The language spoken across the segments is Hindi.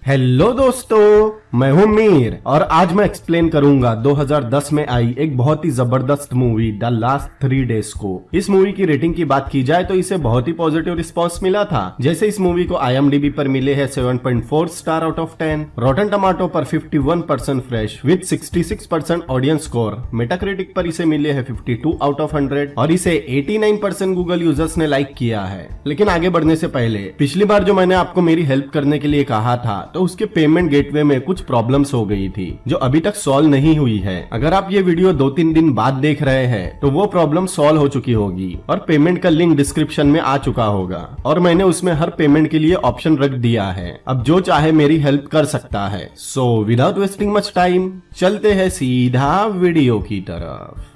हेलो दोस्तों, मैं हूं मीर और आज मैं एक्सप्लेन करूंगा 2010 में आई एक बहुत ही जबरदस्त मूवी द लास्ट 3 डेज को। इस मूवी की रेटिंग की बात की जाए तो इसे बहुत ही पॉजिटिव रिस्पांस मिला था। जैसे इस मूवी को IMDb पर मिले हैं 7.4 स्टार आउट ऑफ 10, रॉटन टमाटो पर 51% fresh with 66% audience score, Metacritic पर इसे मिले हैं 52 आउट ऑफ 100 और इसे 89% गूगल यूजर्स ने लाइक किया है। लेकिन आगे बढ़ने से पहले पिछली बार जो मैंने आपको मेरी हेल्प करने के लिए कहा था तो उसके पेमेंट गेटवे में कुछ प्रॉब्लम्स हो गई थी जो अभी तक सॉल्व नहीं हुई है। अगर आप ये वीडियो 2-3 दिन बाद देख रहे हैं तो वो प्रॉब्लम सॉल्व हो चुकी होगी और पेमेंट का लिंक डिस्क्रिप्शन में आ चुका होगा और मैंने उसमें हर पेमेंट के लिए ऑप्शन रख दिया है। अब जो चाहे मेरी हेल्प कर सकता है। So without wasting much time चलते हैं सीधा वीडियो की तरफ।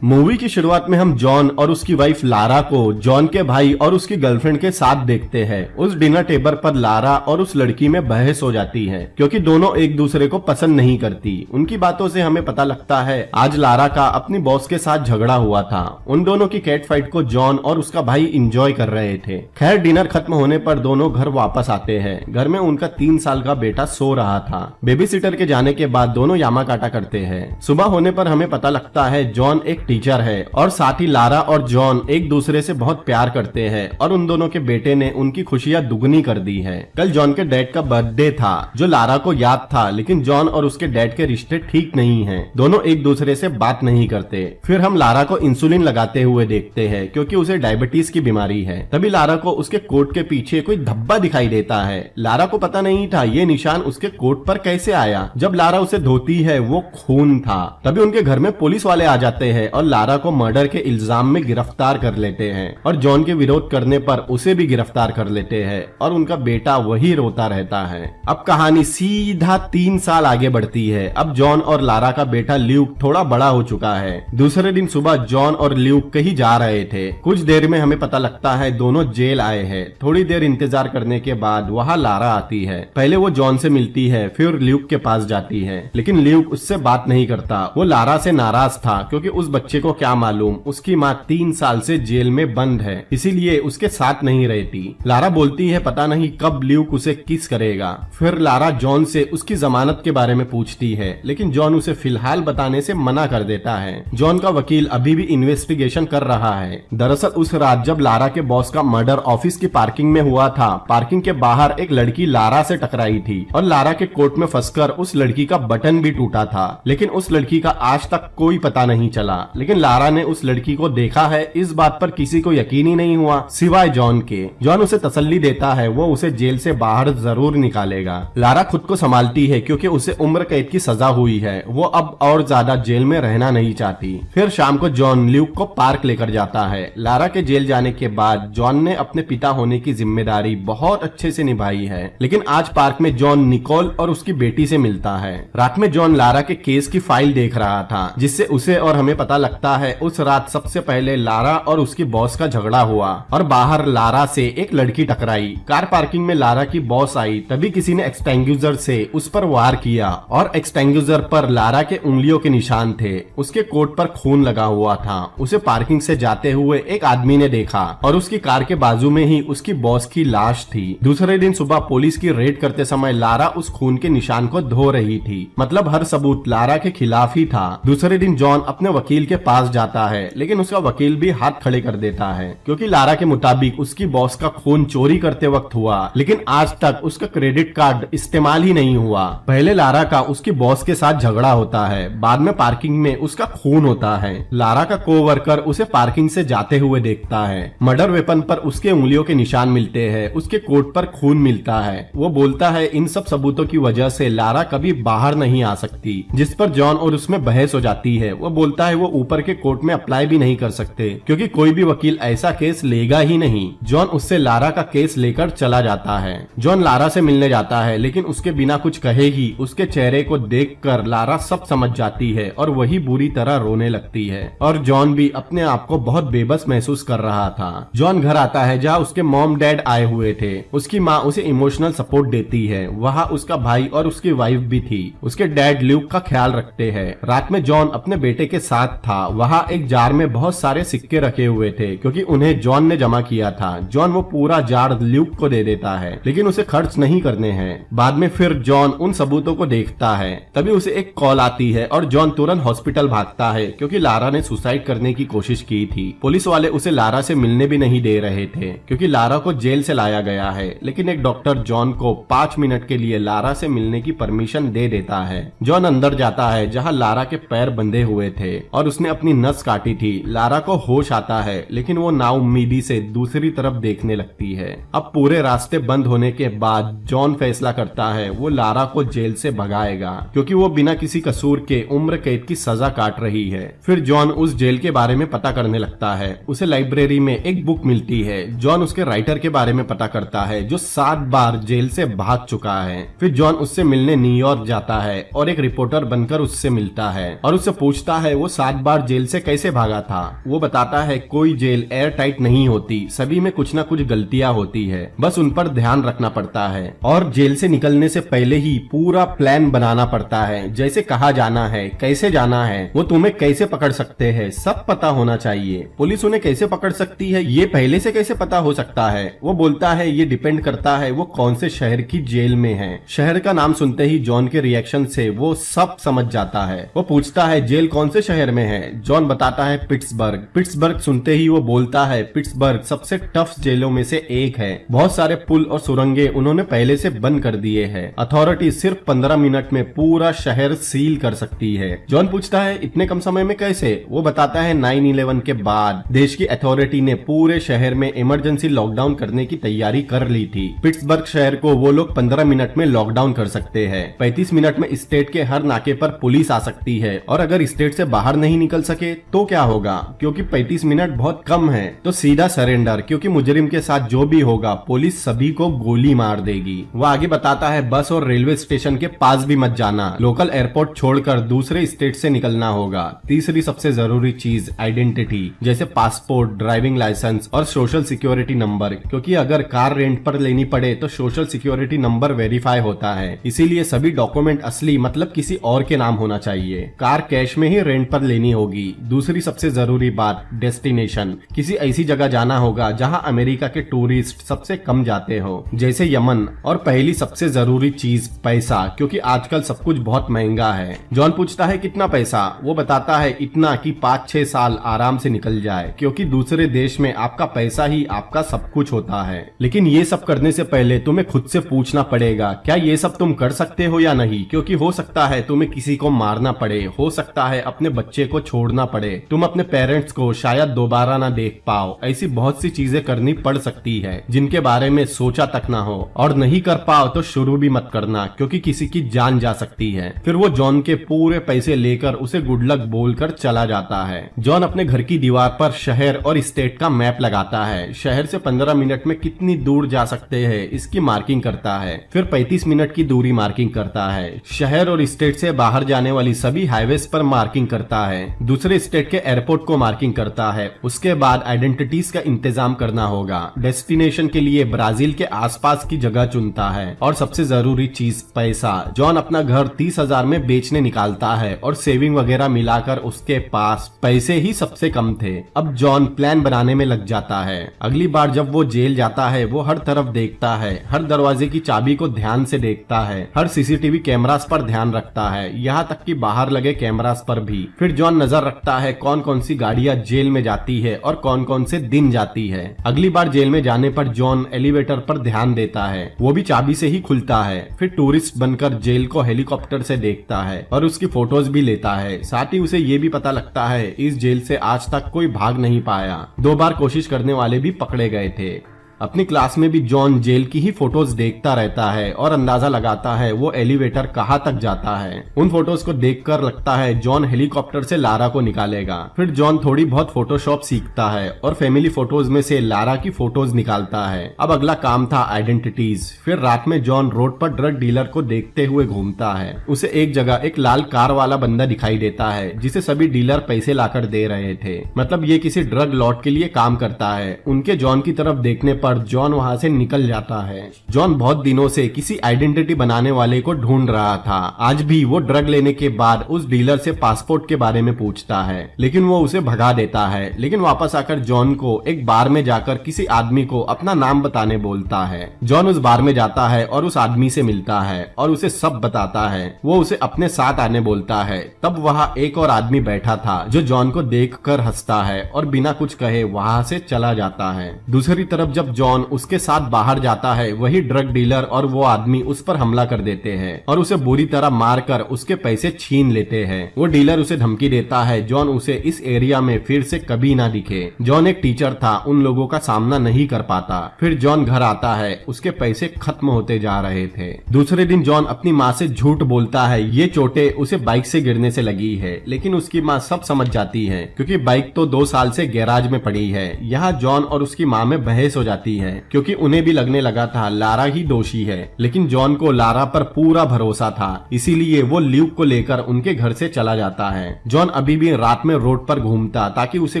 मूवी की शुरुआत में हम जॉन और उसकी वाइफ लारा को जॉन के भाई और उसकी गर्लफ्रेंड के साथ देखते हैं। उस डिनर टेबल पर लारा और उस लड़की में बहस हो जाती है क्योंकि दोनों एक दूसरे को पसंद नहीं करती। उनकी बातों से हमें पता लगता है आज लारा का अपनी बॉस के साथ झगड़ा हुआ था। उन दोनों की कैट फाइट को जॉन और उसका भाई एंजॉय कर रहे थे। खैर डिनर खत्म होने पर दोनों घर वापस आते हैं। घर में उनका 3 साल का बेटा सो रहा था। बेबी सिटर के जाने के बाद दोनों यामाकाटा करते हैं। सुबह होने पर हमें पता लगता है जॉन एक टीचर है और साथ ही लारा और जॉन एक दूसरे से बहुत प्यार करते हैं और उन दोनों के बेटे ने उनकी खुशियां दुगनी कर दी है। कल जॉन के डैड का बर्थडे था जो लारा को याद था, लेकिन जॉन और उसके डैड के रिश्ते ठीक नहीं हैं। दोनों एक दूसरे से बात नहीं करते। फिर हम लारा को इंसुलिन लगाते हुए देखते हैं क्योंकि उसे डायबिटीज की बीमारी है। तभी लारा को उसके कोट के पीछे कोई धब्बा दिखाई देता है। लारा को पता नहीं था ये निशान उसके कोट पर कैसे आया। जब लारा उसे धोती है वो खून था। तभी उनके घर में पुलिस वाले आ जाते हैं और लारा को मर्डर के इल्जाम में गिरफ्तार कर लेते हैं और जॉन के विरोध करने पर उसे भी गिरफ्तार कर लेते हैं और उनका बेटा वही रोता रहता है। अब कहानी सीधा 3 साल आगे बढ़ती है। अब जॉन और लारा का बेटा ल्यूक थोड़ा बड़ा हो चुका है। दूसरे दिन सुबह जॉन और ल्यूक कहीं जा रहे थे। कुछ देर में हमें पता लगता है दोनों जेल आए हैं। थोड़ी देर इंतजार करने के बाद वहाँ लारा आती है। पहले वो जॉन से मिलती है, फिर ल्यूक के पास जाती है, लेकिन ल्यूक उससे बात नहीं करता। वो लारा से नाराज था क्योंकि उस बच्चे को क्या मालूम उसकी माँ 3 साल से जेल में बंद है, इसीलिए उसके साथ नहीं रहती। लारा बोलती है पता नहीं कब ल्यूक उसे किस करेगा। फिर लारा जॉन से उसकी जमानत के बारे में पूछती है, लेकिन जॉन उसे फिलहाल बताने से मना कर देता है। जॉन का वकील अभी भी इन्वेस्टिगेशन कर रहा है। दरअसल उस रात जब लारा के बॉस का मर्डर ऑफिस की पार्किंग में हुआ था, पार्किंग के बाहर एक लड़की लारा से टकराई थी और लारा के कोट में फंसकर उस लड़की का बटन भी टूटा था, लेकिन उस लड़की का आज तक कोई पता नहीं चला। लेकिन लारा ने उस लड़की को देखा है, इस बात पर किसी को यकीन ही नहीं हुआ सिवाय जॉन के। जॉन उसे तसल्ली देता है वो उसे जेल से बाहर जरूर निकालेगा। लारा खुद को संभालती है क्योंकि उसे उम्र कैद की सजा हुई है। वो अब और ज्यादा जेल में रहना नहीं चाहती। फिर शाम को जॉन ल्यूक को पार्क लेकर जाता है। लारा के जेल जाने के बाद जॉन ने अपने पिता होने की जिम्मेदारी बहुत अच्छे से निभाई है, लेकिन आज पार्क में जॉन निकोल और उसकी बेटी से मिलता है। रात में जॉन लारा के केस की फाइल देख रहा था जिससे उसे और हमें पता लगता है उस रात सबसे पहले लारा और उसकी बॉस का झगड़ा हुआ और बाहर लारा से एक लड़की टकराई। कार पार्किंग में लारा की बॉस आई, तभी किसी ने एक्सटिंग्विशर से उस पर वार किया और एक्सटिंग्विशर पर लारा के उंगलियों के निशान थे। उसके कोट पर खून लगा हुआ था। उसे पार्किंग से जाते हुए एक आदमी ने देखा और उसकी कार के बाजू में ही उसकी बॉस की लाश थी। दूसरे दिन सुबह पुलिस की रेड करते समय लारा उस खून के निशान को धो रही थी, मतलब हर सबूत लारा के खिलाफ ही था। दूसरे दिन जॉन अपने वकील के पास जाता है, लेकिन उसका वकील भी हाथ खड़े कर देता है क्योंकि लारा के मुताबिक उसकी बॉस का खून चोरी करते वक्त हुआ, लेकिन आज तक उसका क्रेडिट कार्ड इस्तेमाल ही नहीं हुआ। पहले लारा का उसकी बॉस के साथ झगड़ा होता है, बाद में पार्किंग में उसका खून होता है। लारा का कोवर्कर उसे पार्किंग से जाते हुए देखता है। मर्डर वेपन पर उसके उंगलियों के निशान मिलते हैं, उसके कोट पर खून मिलता है। वो बोलता है इन सब सबूतों की वजह से लारा कभी बाहर नहीं आ सकती, जिस पर जॉन और उसमें बहस हो जाती है। वो बोलता है वो ऊपर के कोर्ट में अप्लाई भी नहीं कर सकते क्योंकि कोई भी वकील ऐसा केस लेगा ही नहीं। जॉन उससे लारा का केस लेकर चला जाता है। जॉन लारा से मिलने जाता है, लेकिन उसके बिना कुछ कहे ही उसके चेहरे को देखकर लारा सब समझ जाती है और वही बुरी तरह रोने लगती है और जॉन भी अपने आप को बहुत बेबस महसूस कर रहा था। जॉन घर आता है जहाँ उसके मॉम डैड आए हुए थे। उसकी माँ उसे इमोशनल सपोर्ट देती है। वहाँ उसका भाई और उसकी वाइफ भी थी। उसके डैड ल्यूक का ख्याल रखते हैं। रात में जॉन अपने बेटे के साथ था वहाँ एक जार में बहुत सारे सिक्के रखे हुए थे क्योंकि उन्हें जॉन ने जमा किया था। जॉन वो पूरा जार ल्यूक को दे देता है लेकिन उसे खर्च नहीं करने हैं। बाद में फिर जॉन उन सबूतों को देखता है, तभी उसे एक कॉल आती है और जॉन तुरंत हॉस्पिटल भागता है क्योंकि लारा ने सुसाइड करने की कोशिश की थी। पुलिस वाले उसे लारा से मिलने भी नहीं दे रहे थे क्योंकि लारा को जेल से लाया गया है, लेकिन एक डॉक्टर जॉन को 5 मिनट के लिए लारा से मिलने की परमिशन दे देता है। जॉन अंदर जाता है जहाँ लारा के पैर बंधे हुए थे और उसने अपनी नस काटी थी। लारा को होश आता है लेकिन वो नाउम्मीदी से दूसरी तरफ देखने लगती है। अब पूरे रास्ते बंद होने के बाद जॉन फैसला करता है वो लारा को जेल से भगाएगा क्योंकि वो बिना किसी कसूर के उम्र कैद की सजा काट रही है। फिर जॉन उस जेल के बारे में पता करने लगता है। उसे लाइब्रेरी में एक बुक मिलती है। जॉन उसके राइटर के बारे में पता करता है जो 7 बार जेल से भाग चुका है। फिर जॉन उससे मिलने न्यूयॉर्क जाता है और एक रिपोर्टर बनकर उससे मिलता है और उससे पूछता है वो 7 बार जेल से कैसे भागा था। वो बताता है कोई जेल एयर टाइट नहीं होती, सभी में कुछ न कुछ गलतियां होती है, बस उन पर ध्यान रखना पड़ता है और जेल से निकलने से पहले ही पूरा प्लान बनाना पड़ता है, जैसे कहाँ जाना है, कैसे जाना है, वो तुम्हें कैसे पकड़ सकते हैं, सब पता होना चाहिए। पुलिस उन्हें कैसे पकड़ सकती है ये पहले से कैसे पता हो सकता है। वो बोलता है ये डिपेंड करता है वो कौन से शहर की जेल में है। शहर का नाम सुनते ही जॉन के रिएक्शन से वो सब समझ जाता है। वो पूछता है जेल कौन से शहर में है। जॉन बताता है पिट्सबर्ग। पिट्सबर्ग सुनते ही वो बोलता है पिट्सबर्ग सबसे टफ जेलों में से एक है, बहुत सारे पुल और सुरंगे उन्होंने पहले से बंद कर दिए हैं। अथॉरिटी सिर्फ 15 मिनट में पूरा शहर सील कर सकती है। जॉन पूछता है इतने कम समय में कैसे। वो बताता है 9/11 के बाद देश की अथॉरिटी ने पूरे शहर में इमरजेंसी लॉकडाउन करने की तैयारी कर ली थी। पिट्सबर्ग शहर को वो लोग 15 मिनट में लॉकडाउन कर सकते हैं। 35 मिनट में स्टेट के हर नाके पर पुलिस आ सकती है और अगर स्टेट से बाहर नहीं निकल सके तो क्या होगा, क्योंकि 35 मिनट बहुत कम है, तो सीधा सरेंडर, क्योंकि मुजरिम के साथ जो भी होगा पुलिस सभी को गोली मार देगी। वो आगे बताता है बस और रेलवे स्टेशन के पास भी मत जाना, लोकल एयरपोर्ट छोड़कर दूसरे स्टेट से निकलना होगा। तीसरी सबसे जरूरी चीज आइडेंटिटी, जैसे पासपोर्ट, ड्राइविंग लाइसेंस और सोशल सिक्योरिटी नंबर, क्योंकि अगर कार रेंट पर लेनी पड़े तो सोशल सिक्योरिटी नंबर वेरीफाई होता है, इसीलिए सभी डॉक्यूमेंट असली मतलब किसी और के नाम होना चाहिए। कार कैश में ही रेंट पर लेनी होगी। दूसरी सबसे जरूरी बात डेस्टिनेशन, किसी ऐसी जगह जाना होगा जहां अमेरिका के टूरिस्ट सबसे कम जाते हो, जैसे यमन। और पहली सबसे जरूरी चीज पैसा, क्योंकि आजकल सब कुछ बहुत महंगा है। जॉन पूछता है कितना पैसा। वो बताता है इतना कि 5-6 साल आराम से निकल जाए, क्योंकि दूसरे देश में आपका पैसा ही आपका सब कुछ होता है। लेकिन ये सब करने से पहले तुम्हें खुद से पूछना पड़ेगा क्या ये सब तुम कर सकते हो या नहीं, क्योंकि हो सकता है तुम्हें किसी को मारना पड़े, हो सकता है अपने बच्चे को छोड़ना पड़े, तुम अपने पेरेंट्स को शायद दोबारा ना देख पाओ। ऐसी बहुत सी चीजें करनी पड़ सकती है जिनके बारे में सोचा तक ना हो, और नहीं कर पाओ तो शुरू भी मत करना, क्योंकि किसी की जान जा सकती है। फिर वो जॉन के पूरे पैसे लेकर उसे गुड लक बोलकर चला जाता है। जॉन अपने घर की दीवार पर शहर और स्टेट का मैप लगाता है। शहर से 15 मिनट में कितनी दूर जा सकते हैं इसकी मार्किंग करता है। फिर 35 मिनट की दूरी मार्किंग करता है। शहर और स्टेट से बाहर जाने वाली सभी हाईवेज पर मार्किंग करता है। दूसरे स्टेट के एयरपोर्ट को मार्किंग करता है। उसके बाद आइडेंटिटीज का इंतजाम करना होगा। डेस्टिनेशन के लिए ब्राजील के आसपास की जगह चुनता है। और सबसे जरूरी चीज पैसा। जॉन अपना घर 30,000 में बेचने निकालता है और सेविंग वगैरह मिलाकर उसके पास पैसे ही सबसे कम थे। अब जॉन प्लान बनाने में लग जाता है। अगली बार जब वो जेल जाता है वो हर तरफ देखता है, हर दरवाजे की चाबी को ध्यान से देखता है, हर सीसीटीवी कैमरास पर ध्यान रखता है, यहाँ तक कि बाहर लगे कैमरास पर भी। फिर जॉन नजर रखता है कौन कौन सी गाड़ियां जेल में जाती है और कौन कौन से दिन जाती है। अगली बार जेल में जाने पर जॉन एलिवेटर पर ध्यान देता है, वो भी चाबी से ही खुलता है। फिर टूरिस्ट बनकर जेल को हेलीकॉप्टर से देखता है और उसकी फोटोज भी लेता है। साथ ही उसे ये भी पता लगता है इस जेल से आज तक कोई भाग नहीं पाया, 2 बार कोशिश करने वाले भी पकड़े गए थे। अपनी क्लास में भी जॉन जेल की ही फोटोज देखता रहता है और अंदाजा लगाता है वो एलिवेटर कहाँ तक जाता है। उन फोटोज को देखकर लगता है जॉन हेलीकॉप्टर से लारा को निकालेगा। फिर जॉन थोड़ी बहुत फोटोशॉप सीखता है और फैमिली फोटोज में से लारा की फोटोज निकालता है। अब अगला काम था आइडेंटिटीज। फिर रात में जॉन रोड पर ड्रग डीलर को देखते हुए घूमता है। उसे एक जगह एक लाल कार वाला बंदा दिखाई देता है जिसे सभी डीलर पैसे लाकर दे रहे थे, मतलब ये किसी ड्रग लॉट के लिए काम करता है। उनके जॉन की तरफ देखने पर पर जॉन वहाँ से निकल जाता है। जॉन बहुत दिनों से किसी आइडेंटिटी बनाने वाले को ढूंढ रहा था। आज भी वो ड्रग लेने के बाद उस डीलर से पासपोर्ट के बारे में पूछता है, लेकिन वो उसे भगा देता है। लेकिन वापस आकर जॉन को एक बार में जाकर किसी आदमी को अपना नाम बताने बोलता है। जॉन उस बार में जाता है और उस आदमी से मिलता है और उसे सब बताता है। वो उसे अपने साथ आने बोलता है। तब वहाँ एक और आदमी बैठा था जो जॉन को देखकर हंसता है और बिना कुछ कहे वहाँ से चला जाता है। दूसरी तरफ जब जॉन उसके साथ बाहर जाता है, वही ड्रग डीलर और वो आदमी उस पर हमला कर देते हैं और उसे बुरी तरह मारकर उसके पैसे छीन लेते हैं। वो डीलर उसे धमकी देता है जॉन उसे इस एरिया में फिर से कभी ना दिखे। जॉन एक टीचर था, उन लोगों का सामना नहीं कर पाता। फिर जॉन घर आता है, उसके पैसे खत्म होते जा रहे थे। दूसरे दिन जॉन अपनी माँ से झूठ बोलता है ये चोटें उसे बाइक से गिरने से लगी है, लेकिन उसकी माँ सब समझ जाती है क्योंकि बाइक तो 2 साल से गैराज में पड़ी है। यहाँ जॉन और उसकी माँ में बहस हो जाती है क्योंकि उन्हें भी लगने लगा था लारा ही दोषी है, लेकिन जॉन को लारा पर पूरा भरोसा था, इसीलिए वो ल्यूक को लेकर उनके घर से चला जाता है। जॉन अभी भी रात में रोड पर घूमता ताकि उसे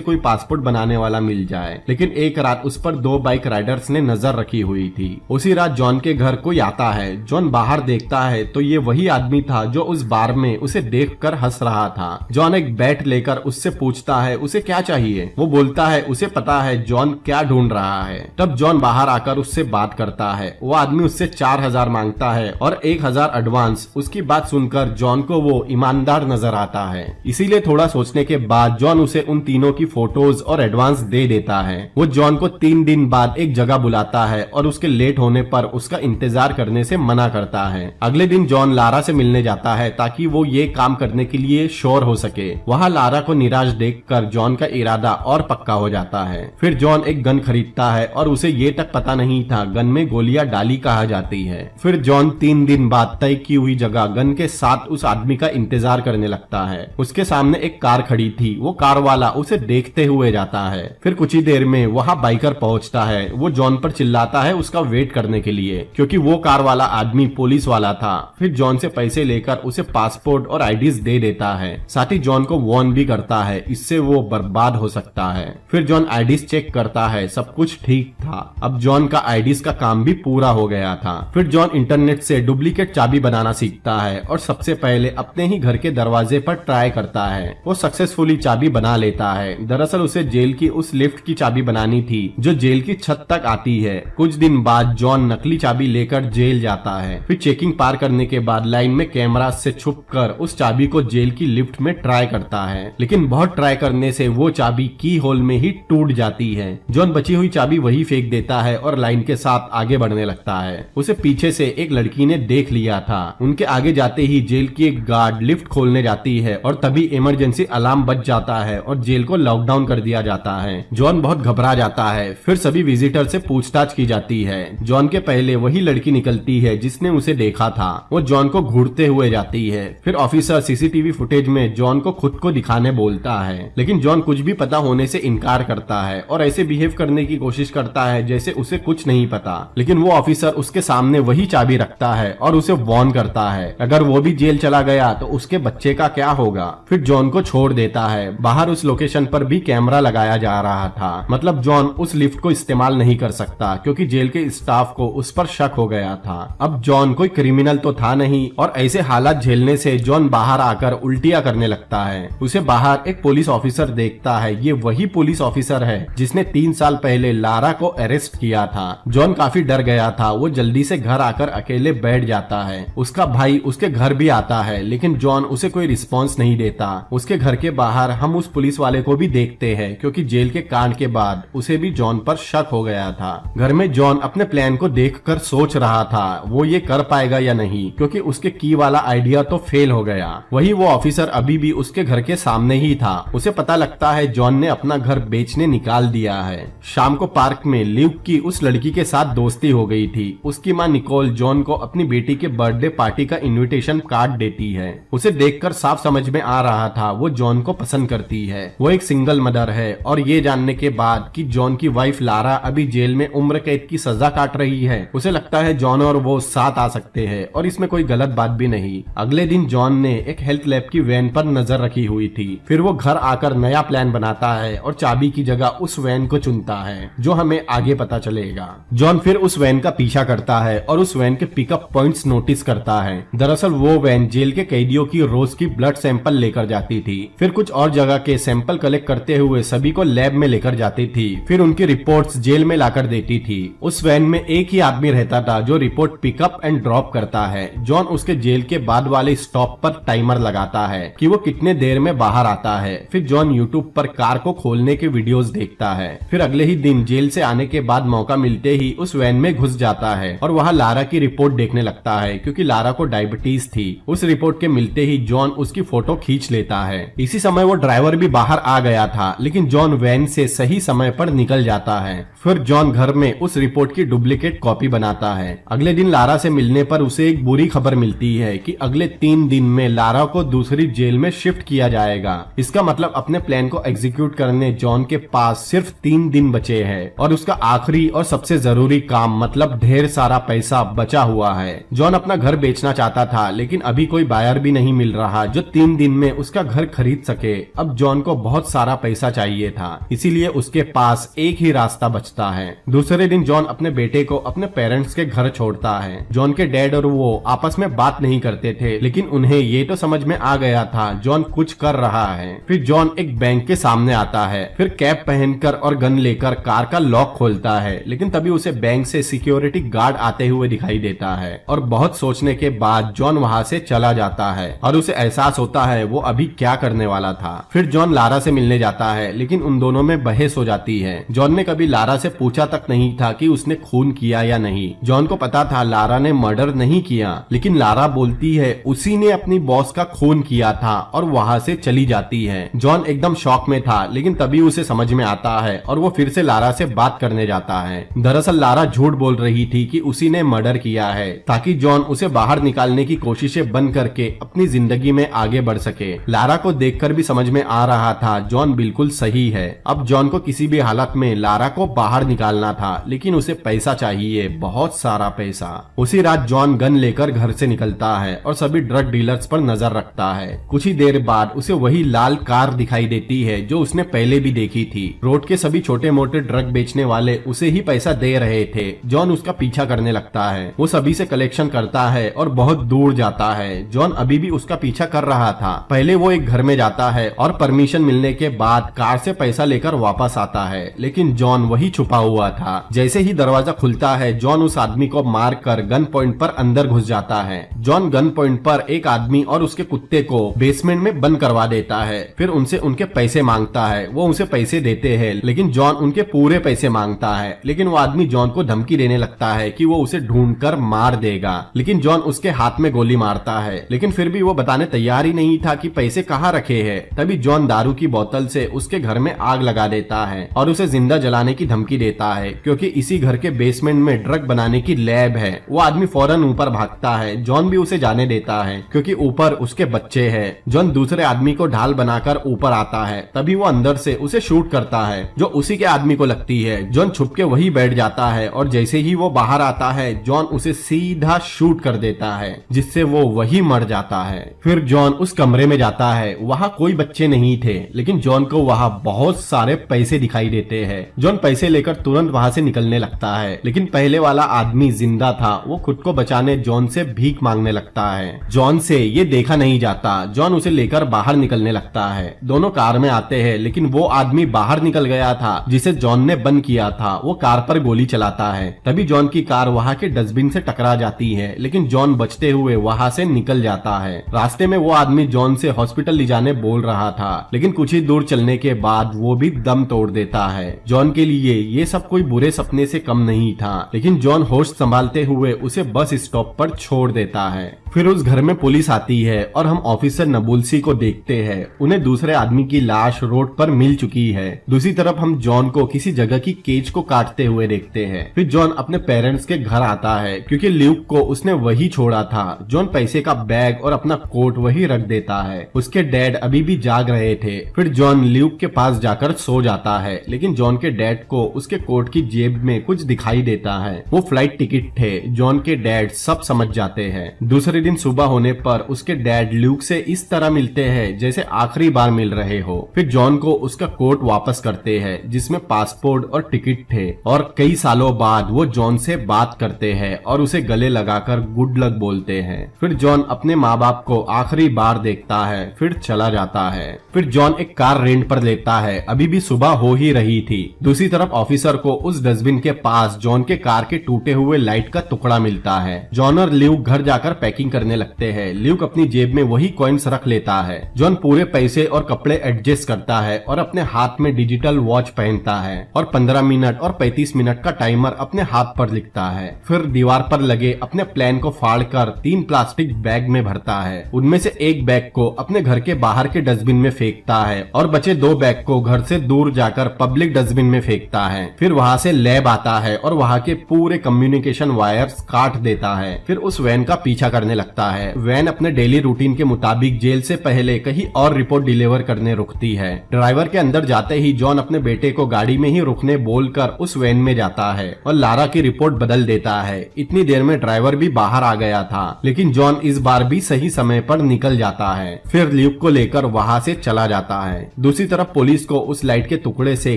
कोई पासपोर्ट बनाने वाला मिल जाए, लेकिन एक रात उस पर 2 बाइक राइडर्स ने नजर रखी हुई थी। उसी रात जॉन के घर कोई आता है। जॉन बाहर देखता है तो ये वही आदमी था जो उस बार में उसे देखकर हंस रहा था। जॉन एक बैट लेकर उससे पूछता है उसे क्या चाहिए। वो बोलता है उसे पता है जॉन क्या ढूंढ रहा है। तब जॉन बाहर आकर उससे बात करता है। वो आदमी उससे 4000 मांगता है और 1000 एडवांस। उसकी बात सुनकर जॉन को वो ईमानदार नजर आता है, इसीलिए थोड़ा सोचने के बाद जॉन उसे उन तीनों की फोटोज और एडवांस दे देता है। वो जॉन को 3 दिन बाद एक जगह बुलाता है और उसके लेट होने पर उसका इंतजार करने से मना करता है। अगले दिन जॉन लारा से मिलने जाता है ताकि वो ये काम करने के लिए श्योर हो सके। वहाँ लारा को निराश देखकर जॉन का इरादा और पक्का हो जाता है। फिर जॉन एक गन खरीदता है और उसे ये तक पता नहीं था गन में गोलियां डाली कहा जाती है। फिर जॉन 3 दिन बाद तय की हुई जगह गन के साथ उस आदमी का इंतजार करने लगता है। उसके सामने एक कार खड़ी थी। वो कार वाला उसे देखते हुए जाता है। फिर कुछ ही देर में वहाँ बाइकर पहुँचता है। वो जॉन पर चिल्लाता है उसका वेट करने के लिए क्योंकि वो कार वाला आदमी पुलिस वाला था। फिर जॉन से पैसे लेकर उसे पासपोर्ट और आईडीज दे देता है। साथ ही जॉन को वार्न भी करता है इससे वो बर्बाद हो सकता है। फिर जॉन आईडीज चेक करता है, सब कुछ ठीक था। अब जॉन का आईडीज का काम भी पूरा हो गया था। फिर जॉन इंटरनेट से डुप्लीकेट चाबी बनाना सीखता है और सबसे पहले अपने ही घर के दरवाजे पर ट्राई करता है। वो सक्सेसफुली चाबी बना लेता है। दरअसल उसे जेल की उस लिफ्ट की चाबी बनानी थी जो जेल की छत तक आती है। कुछ दिन बाद जॉन नकली चाबी लेकर जेल जाता है। फिर चेकिंग पार करने के बाद लाइन में कैमरा से छुपकर उस चाबी को जेल की लिफ्ट में ट्राई करता है, लेकिन बहुत ट्राई करने से वो चाबी की होल में ही टूट जाती है। जॉन बची हुई चाबी वही फेंक देता है और लाइन के साथ आगे बढ़ने लगता है। उसे पीछे से एक लड़की ने देख लिया था। उनके आगे जाते ही जेल की एक गार्ड लिफ्ट खोलने जाती है और तभी इमरजेंसी अलार्म बज जाता है और जेल को लॉकडाउन कर दिया जाता है। जॉन बहुत घबरा जाता है। फिर सभी विजिटर से पूछताछ की जाती है। जॉन के पहले वही लड़की निकलती है जिसने उसे देखा था। वो जॉन को घूरते हुए जाती है। फिर ऑफिसर सीसीटीवी फुटेज में जॉन को खुद को दिखाने बोलता है, लेकिन जॉन कुछ भी पता होने से इनकार करता है और ऐसे बिहेव करने की कोशिश करता है जैसे उसे कुछ नहीं पता। लेकिन वो ऑफिसर उसके सामने वही चाबी रखता है और उसे वार्न करता है अगर वो भी जेल चला गया तो उसके बच्चे का क्या होगा। फिर जॉन को छोड़ देता है। बाहर उस लोकेशन पर भी कैमरा लगाया जा रहा था, मतलब जॉन उस लिफ्ट को इस्तेमाल नहीं कर सकता क्योंकि जेल के स्टाफ को उस पर शक हो गया था। अब जॉन कोई क्रिमिनल तो था नहीं और ऐसे हालात झेलने से जॉन बाहर आकर उल्टियां करने लगता है। उसे बाहर एक पुलिस ऑफिसर देखता है। ये वही पुलिस ऑफिसर है जिसने 3 साल पहले लारा को अरेस्ट किया था। जॉन काफी डर गया था। वो जल्दी से घर आकर अकेले बैठ जाता है। उसका भाई उसके घर भी आता है, लेकिन जॉन उसे कोई रिस्पॉन्स नहीं देता। उसके घर के बाहर हम उस पुलिस वाले को भी देखते हैं क्योंकि जेल के कांड के बाद उसे भी जॉन पर शक हो गया था। घर में जॉन अपने प्लान को देखकर सोच रहा था वो ये कर पाएगा या नहीं, क्योंकि उसके की वाला आइडिया तो फेल हो गया। वही वो ऑफिसर अभी भी उसके घर के सामने ही था। उसे पता लगता है जॉन ने अपना घर बेचने निकाल दिया है। शाम को पार्क में ल्यूक की उस लड़की के साथ दोस्ती हो गई थी। उसकी माँ निकोल जॉन को अपनी बेटी के बर्थडे पार्टी का इनविटेशन कार्ड देती है। उसे देखकर साफ समझ में आ रहा था वो जॉन को पसंद करती है। वो एक सिंगल मदर है और ये जानने के बाद कि जॉन की वाइफ लारा अभी जेल में उम्र कैद की सजा काट रही है, उसे लगता है जॉन और वो साथ आ सकते हैं और इसमें कोई गलत बात भी नहीं। अगले दिन जॉन ने एक हेल्थ लैब की वैन पर नजर रखी हुई थी। फिर वो घर आकर नया प्लान बनाता है और चाबी की जगह उस वैन को चुनता है जो हमें आगे पता चलेगा। जॉन फिर उस वैन का पीछा करता है और उस वैन के पिकअप पॉइंट्स नोटिस करता है। दरअसल वो वैन जेल के कैदियों की रोज की ब्लड सैंपल लेकर जाती थी, फिर कुछ और जगह के सैंपल कलेक्ट करते हुए सभी को लैब में लेकर जाती थी, फिर उनकी रिपोर्ट्स जेल में लाकर देती थी। उस वैन में एक ही आदमी रहता था जो रिपोर्ट पिकअप एंड ड्रॉप करता है। जॉन उसके जेल के बाद वाले स्टॉप पर टाइमर लगाता है कि वो कितने देर में बाहर आता है। फिर जॉन यूट्यूब पर कार को खोलने के वीडियोस देखता है। फिर अगले ही दिन जेल से आने के बाद मौका मिलते ही उस वैन में घुस जाता है और वहाँ लारा की रिपोर्ट देखने लगता है, क्योंकि लारा को डायबिटीज थी। उस रिपोर्ट के मिलते ही जॉन उसकी फोटो खींच लेता है। इसी समय वो ड्राइवर भी बाहर आ गया था, लेकिन जॉन वैन से सही समय पर निकल जाता है। फिर जॉन घर में उस रिपोर्ट की डुप्लीकेट कॉपी बनाता है। अगले दिन लारा से मिलने पर उसे एक बुरी खबर मिलती है कि अगले 3 दिन में लारा को दूसरी जेल में शिफ्ट किया जाएगा। इसका मतलब अपने प्लान को एग्जीक्यूट करने जॉन के पास सिर्फ 3 दिन बचे हैं और उसका आखिरी और सबसे जरूरी काम मतलब ढेर सारा पैसा बचा हुआ है। जॉन अपना घर बेचना चाहता था, लेकिन अभी कोई बायर भी नहीं मिल रहा जो 3 दिन में उसका घर खरीद सके। अब जॉन को बहुत सारा पैसा चाहिए था, इसीलिए उसके पास एक ही रास्ता बचता है। दूसरे दिन जॉन अपने बेटे को अपने पेरेंट्स के घर छोड़ता है। जॉन के डैड और वो आपस में बात नहीं करते थे, लेकिन उन्हें ये तो समझ में आ गया था जॉन कुछ कर रहा है। फिर जॉन एक बैंक के सामने आता है, फिर कैप पहनकर और गन लेकर कार का लॉक खोलता है, लेकिन तभी उसे बैंक से सिक्योरिटी गार्ड आते हुए दिखाई देता है और बहुत सोचने के बाद जॉन वहाँ से चला जाता है और उसे एहसास होता है वो अभी क्या करने वाला था। फिर जॉन लारा से मिलने जाता है, लेकिन उन दोनों में बहस हो जाती है। जॉन ने कभी लारा से पूछा तक नहीं था कि उसने खून किया या नहीं। जॉन को पता था लारा ने मर्डर नहीं किया, लेकिन लारा बोलती है उसी ने अपनी बॉस का खून किया था और वहाँ से चली जाती है। जॉन एकदम शॉक में था, लेकिन तभी उसे समझ में आता है और वो फिर से लारा से बात करने जाता है। दरअसल लारा झूठ बोल रही थी कि उसी ने मर्डर किया है, ताकि जॉन उसे बाहर निकालने की कोशिशें बंद करके अपनी जिंदगी में आगे बढ़ सके। लारा को देखकर भी समझ में आ रहा था जॉन बिल्कुल सही है। अब जॉन को किसी भी हालत में लारा को बाहर निकालना था, लेकिन उसे पैसा चाहिए, बहुत सारा पैसा। उसी रात जॉन गन लेकर घर से निकलता है और सभी ड्रग डीलर्स पर नजर रखता है। कुछ ही देर बाद उसे वही लाल कार दिखाई देती है जो उसने पहले भी देखी थी। रोड के सभी छोटे मोटे ड्रग बेचने वाले उसे ही पैसा दे रहे थे। जॉन उसका पीछा करने लगता है, वो सभी से कलेक्शन करता है और बहुत दूर जाता है। जॉन अभी भी उसका पीछा कर रहा था। पहले वो एक घर में जाता है और परमिशन मिलने के बाद कार से पैसा लेकर वापस आता है, लेकिन जॉन वही छुपा हुआ था। जैसे ही दरवाजा खुलता है जॉन उस आदमी को मार कर गन पॉइंट पर अंदर घुस जाता है। जॉन गन पॉइंट पर एक आदमी और उसके कुत्ते को बेसमेंट में बंद करवा देता है, फिर उनसे उनके पैसे मांगता है। वो उसे पैसे देते हैं, लेकिन जॉन उनके पूरे पैसे मांगता है। लेकिन वो आदमी जॉन को धमकी देने लगता है कि वो उसे ढूंढकर मार देगा, लेकिन जॉन उसके हाथ में गोली मारता है। लेकिन फिर भी वो बताने तैयार ही नहीं था कि पैसे कहाँ रखे हैं। तभी जॉन दारू की बोतल से उसके घर में आग लगा देता है और उसे जिंदा जलाने की धमकी देता है, क्योंकि इसी घर के बेसमेंट में ड्रग बनाने की लैब है। वो आदमी फौरन ऊपर भागता है। जॉन भी उसे जाने देता है, क्योंकि ऊपर उसके बच्चे हैं। जॉन दूसरे आदमी को ढाल बनाकर ऊपर आता है, तभी वो अंदर से उसे शूट करता है जो उसी के आदमी को लगती है। जॉन छुप के वही बैठ जाता है और जैसे ही वो बाहर आता है जॉन उसे सीधा शूट कर देता है, जिससे वो वही मर जाता है। फिर जॉन उस कमरे में जाता है। वहाँ कोई बच्चे नहीं थे, लेकिन जॉन को वहाँ बहुत सारे पैसे दिखाई देते हैं। जॉन पैसे लेकर तुरंत वहाँ से निकलने लगता है, लेकिन पहले वाला आदमी जिंदा था। वो खुद को बचाने जॉन से भीख मांगने लगता है। जॉन से ये देखा नहीं जाता। जॉन उसे लेकर बाहर निकलने लगता है। दोनों कार में आते हैं, लेकिन वो आदमी बाहर निकल गया था जिसे जॉन ने बंद किया था। वो कार पर गोली चलाता है। तभी जॉन की कार वहाँ के डस्टबिन से टकरा जाती है, लेकिन जॉन बचते हुए वहाँ से निकल जाता है। रास्ते में वो आदमी जॉन से हॉस्पिटल ले जाने बोल रहा था, लेकिन कुछ ही दूर चलने के बाद वो भी दम तोड़ देता है। जॉन के लिए ये सब कोई बुरे सपने से कम नहीं था, लेकिन जॉन होश संभालते हुए उसे बस स्टॉप पर छोड़ देता है। फिर उस घर में पुलिस आती है और हम ऑफिसर नबुल्सी को देखते हैं। उन्हें दूसरे आदमी की लाश रोड पर मिल चुकी है। दूसरी तरफ हम जॉन को किसी जगह की केज को काटते हुए देखते हैं। फिर जॉन अपने पेरेंट्स के घर आता है, क्योंकि ल्यूक को उसने वही छोड़ा था। जॉन पैसे का बैग और अपना कोट वही रख देता है। उसके डैड अभी भी जाग रहे थे। फिर जॉन ल्यूक के पास जाकर सो जाता है, लेकिन जॉन के डैड को उसके कोट की जेब में कुछ दिखाई देता है। वो फ्लाइट टिकट थे। जॉन के डैड सब समझ जाते हैं। दूसरे दिन सुबह होने पर उसके डैड ल्यूक से इस तरह मिलते हैं जैसे आखिरी बार मिल रहे हो। फिर जॉन को उसका कोट वापस करते हैं, जिसमें पासपोर्ट और टिकट किड थे और कई सालों बाद वो जॉन से बात करते हैं और उसे गले लगाकर गुड लक बोलते हैं। फिर जॉन अपने माँ बाप को आखिरी बार देखता है, फिर चला जाता है। फिर जॉन एक कार रेंट पर लेता है। अभी भी सुबह हो ही रही थी। दूसरी तरफ ऑफिसर को उस डस्टबिन के पास जॉन के कार के टूटे हुए लाइट का टुकड़ा मिलता है। जॉन और ल्यूक घर जाकर पैकिंग करने लगते हैं। ल्यूक अपनी जेब में वही कॉइन्स रख लेता है। जॉन पूरे पैसे और कपड़े एडजस्ट करता है और अपने हाथ में डिजिटल वॉच पहनता है और 15 मिनट और 35 मिनट का टाइमर अपने हाथ पर लिखता है। फिर दीवार पर लगे अपने प्लान को फाड़कर 3 प्लास्टिक बैग में भरता है। उनमें से एक बैग को अपने घर के बाहर के डस्टबिन में फेंकता है और बचे 2 बैग को घर से दूर जाकर पब्लिक डस्टबिन में फेंकता है। फिर वहाँ से लैब आता है और वहाँ के पूरे कम्युनिकेशन वायर्स काट देता है। फिर उस वैन का पीछा करने लगता है। वैन अपने डेली रूटीन के मुताबिक जेल से पहले कहीं और रिपोर्ट डिलीवर करने रुकती है। ड्राइवर के अंदर जाते ही जॉन अपने बेटे को गाड़ी में ही रुकने बोलकर उस वैन में जाता है और लारा की रिपोर्ट बदल देता है। इतनी देर में ड्राइवर भी बाहर आ गया था, लेकिन जॉन इस बार भी सही समय पर निकल जाता है। फिर ल्यूक को लेकर वहाँ से चला जाता है। दूसरी तरफ पुलिस को उस लाइट के टुकड़े से